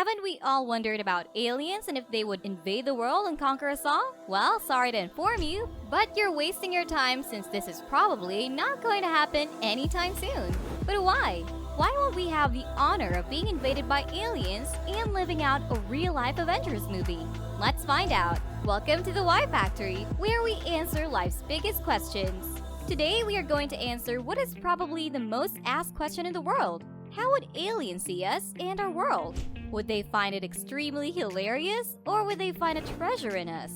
Haven't we all wondered about aliens and if they would invade the world and conquer us all? Well, sorry to inform you, but you're wasting your time since this is probably not going to happen anytime soon. But why? Why won't we have the honor of being invaded by aliens and living out a real-life Avengers movie? Let's find out. Welcome to the Why Factory, where we answer life's biggest questions. Today, we are going to answer what is probably the most asked question in the world. How would aliens see us and our world? Would they find it extremely hilarious, or would they find a treasure in us?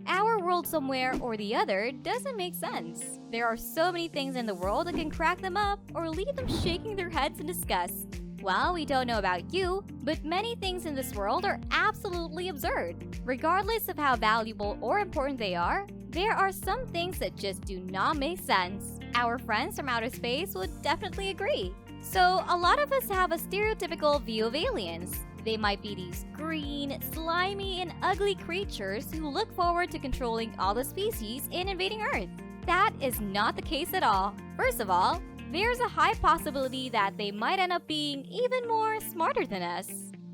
Our world somewhere or the other doesn't make sense. There are so many things in the world that can crack them up or leave them shaking their heads in disgust. Well, we don't know about you, but many things in this world are absolutely absurd. Regardless of how valuable or important they are, there are some things that just do not make sense. Our friends from outer space would definitely agree. So, a lot of us have a stereotypical view of aliens. They might be these green, slimy, and ugly creatures who look forward to controlling all the species and invading Earth. That is not the case at all. First of all, there's a high possibility that they might end up being even more smarter than us.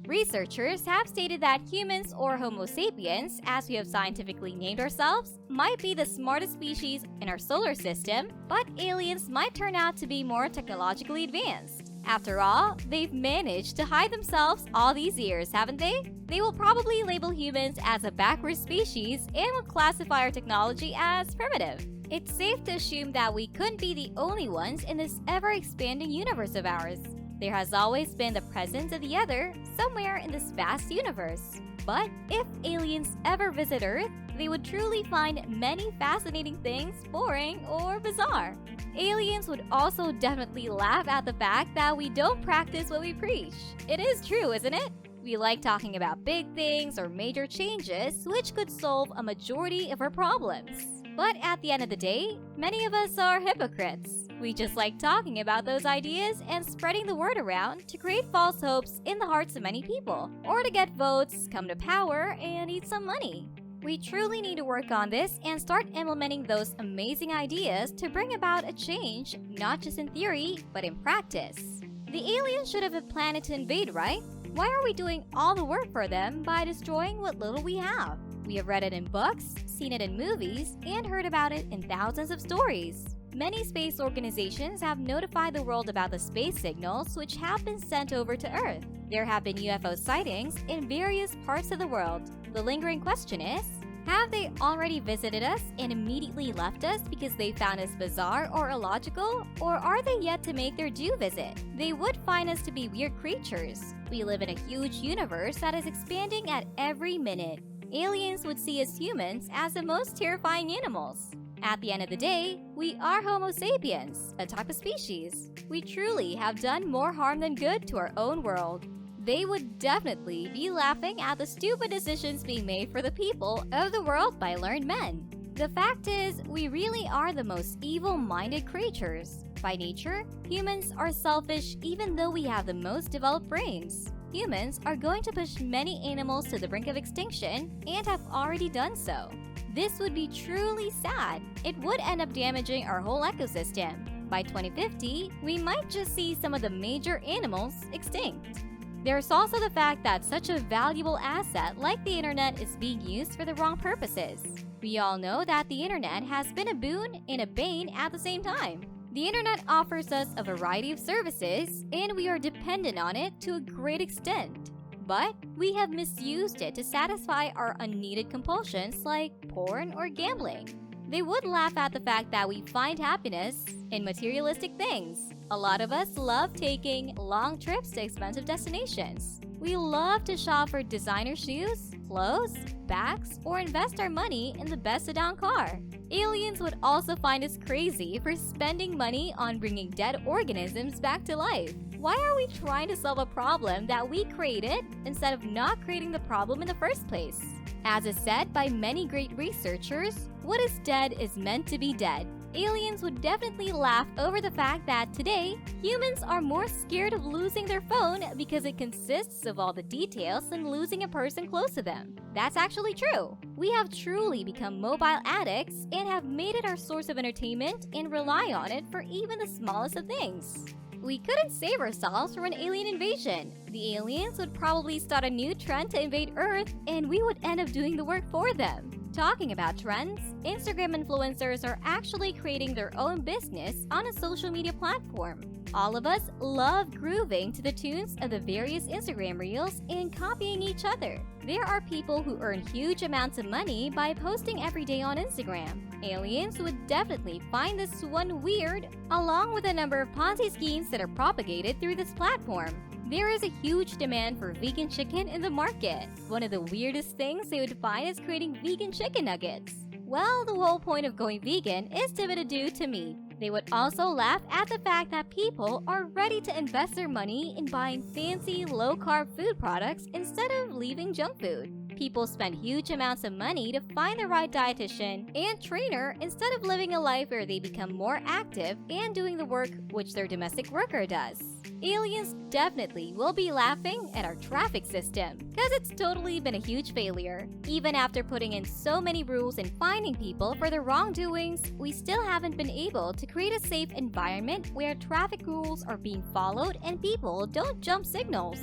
Researchers have stated that humans, or Homo sapiens, as we have scientifically named ourselves, might be the smartest species in our solar system, but aliens might turn out to be more technologically advanced. After all, they've managed to hide themselves all these years, haven't they? They will probably label humans as a backward species and will classify our technology as primitive. It's safe to assume that we couldn't be the only ones in this ever-expanding universe of ours. There has always been the presence of the other somewhere in this vast universe. But if aliens ever visit Earth, they would truly find many fascinating things boring or bizarre. Aliens would also definitely laugh at the fact that we don't practice what we preach. It is true, isn't it? We like talking about big things or major changes which could solve a majority of our problems. But at the end of the day, many of us are hypocrites. We just like talking about those ideas and spreading the word around to create false hopes in the hearts of many people, or to get votes, come to power, and eat some money. We truly need to work on this and start implementing those amazing ideas to bring about a change, not just in theory, but in practice. The aliens should have been planning to invade, right? Why are we doing all the work for them by destroying what little we have? We have read it in books, seen it in movies, and heard about it in thousands of stories. Many space organizations have notified the world about the space signals which have been sent over to Earth. There have been UFO sightings in various parts of the world. The lingering question is, have they already visited us and immediately left us because they found us bizarre or illogical? Or are they yet to make their due visit? They would find us to be weird creatures. We live in a huge universe that is expanding at every minute. Aliens would see us humans as the most terrifying animals. At the end of the day, we are Homo sapiens, a type of species. We truly have done more harm than good to our own world. They would definitely be laughing at the stupid decisions being made for the people of the world by learned men. The fact is, we really are the most evil-minded creatures. By nature, humans are selfish even though we have the most developed brains. Humans are going to push many animals to the brink of extinction and have already done so. This would be truly sad. It would end up damaging our whole ecosystem. By 2050, we might just see some of the major animals extinct. There's also the fact that such a valuable asset like the internet is being used for the wrong purposes. We all know that the internet has been a boon and a bane at the same time. The internet offers us a variety of services, and we are dependent on it to a great extent. But we have misused it to satisfy our unneeded compulsions like porn or gambling. They would laugh at the fact that we find happiness in materialistic things. A lot of us love taking long trips to expensive destinations. We love to shop for designer shoes, clothes, bags, or invest our money in the best sedan car. Aliens would also find us crazy for spending money on bringing dead organisms back to life. Why are we trying to solve a problem that we created instead of not creating the problem in the first place? As is said by many great researchers, what is dead is meant to be dead. Aliens would definitely laugh over the fact that today, humans are more scared of losing their phone because it consists of all the details than losing a person close to them. That's actually true. We have truly become mobile addicts and have made it our source of entertainment and rely on it for even the smallest of things. we couldn't save ourselves from an alien invasion. The aliens would probably start a new trend to invade Earth, and we would end up doing the work for them. Talking about trends, Instagram influencers are actually creating their own business on a social media platform. All of us love grooving to the tunes of the various Instagram reels and copying each other. There are people who earn huge amounts of money by posting every day on Instagram. Aliens would definitely find this one weird, along with a number of Ponzi schemes that are propagated through this platform. There is a huge demand for vegan chicken in the market. One of the weirdest things they would find is creating vegan chicken nuggets. Well, the whole point of going vegan is to be due to meat. They would also laugh at the fact that people are ready to invest their money in buying fancy, low-carb food products instead of leaving junk food. People spend huge amounts of money to find the right dietitian and trainer instead of living a life where they become more active and doing the work which their domestic worker does. Aliens definitely will be laughing at our traffic system because it's totally been a huge failure. Even after putting in so many rules and finding people for their wrongdoings, we still haven't been able to create a safe environment where traffic rules are being followed and people don't jump signals.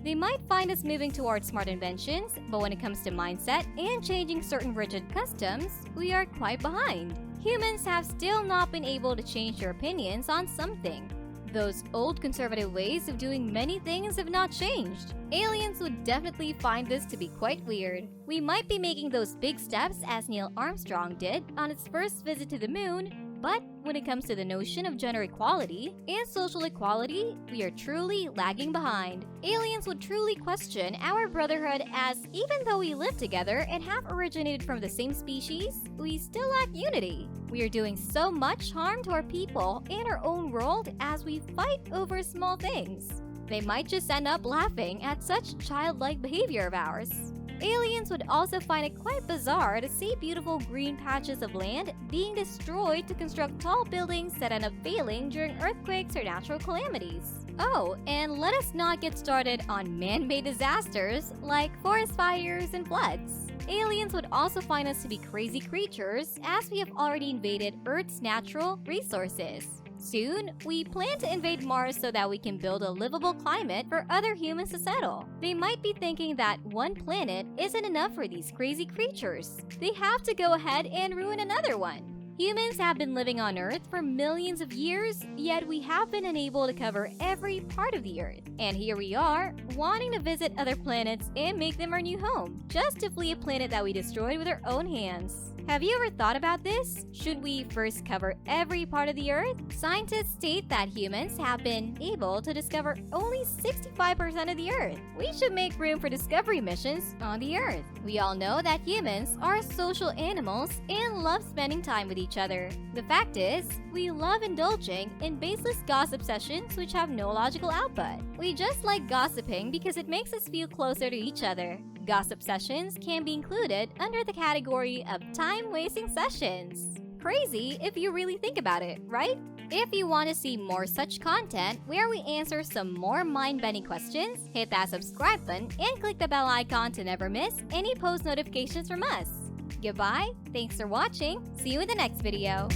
They might find us moving towards smart inventions, but when it comes to mindset and changing certain rigid customs, we are quite behind. Humans have still not been able to change their opinions on something. Those old conservative ways of doing many things have not changed. Aliens would definitely find this to be quite weird. We might be making those big steps as Neil Armstrong did on his first visit to the moon, but when it comes to the notion of gender equality and social equality, we are truly lagging behind. Aliens would truly question our brotherhood, as even though we live together and have originated from the same species, we still lack unity. We are doing so much harm to our people and our own world as we fight over small things. They might just end up laughing at such childlike behavior of ours. Aliens would also find it quite bizarre to see beautiful green patches of land being destroyed to construct tall buildings that end up failing during earthquakes or natural calamities. Oh, and let us not get started on man-made disasters like forest fires and floods. Aliens would also find us to be crazy creatures as we have already invaded Earth's natural resources. Soon, we plan to invade Mars so that we can build a livable climate for other humans to settle. They might be thinking that one planet isn't enough for these crazy creatures. They have to go ahead and ruin another one. Humans have been living on Earth for millions of years, yet we have been unable to cover every part of the Earth. And here we are, wanting to visit other planets and make them our new home, just to flee a planet that we destroyed with our own hands. Have you ever thought about this? Should we first cover every part of the Earth? Scientists state that humans have been able to discover only 65% of the Earth. We should make room for discovery missions on the Earth. We all know that humans are social animals and love spending time with each other. The fact is, we love indulging in baseless gossip sessions which have no logical output. We just like gossiping because it makes us feel closer to each other. Gossip sessions can be included under the category of time-wasting sessions. Crazy if you really think about it, right? If you want to see more such content where we answer some more mind-bending questions, hit that subscribe button and click the bell icon to never miss any post notifications from us. Goodbye, thanks for watching, see you in the next video.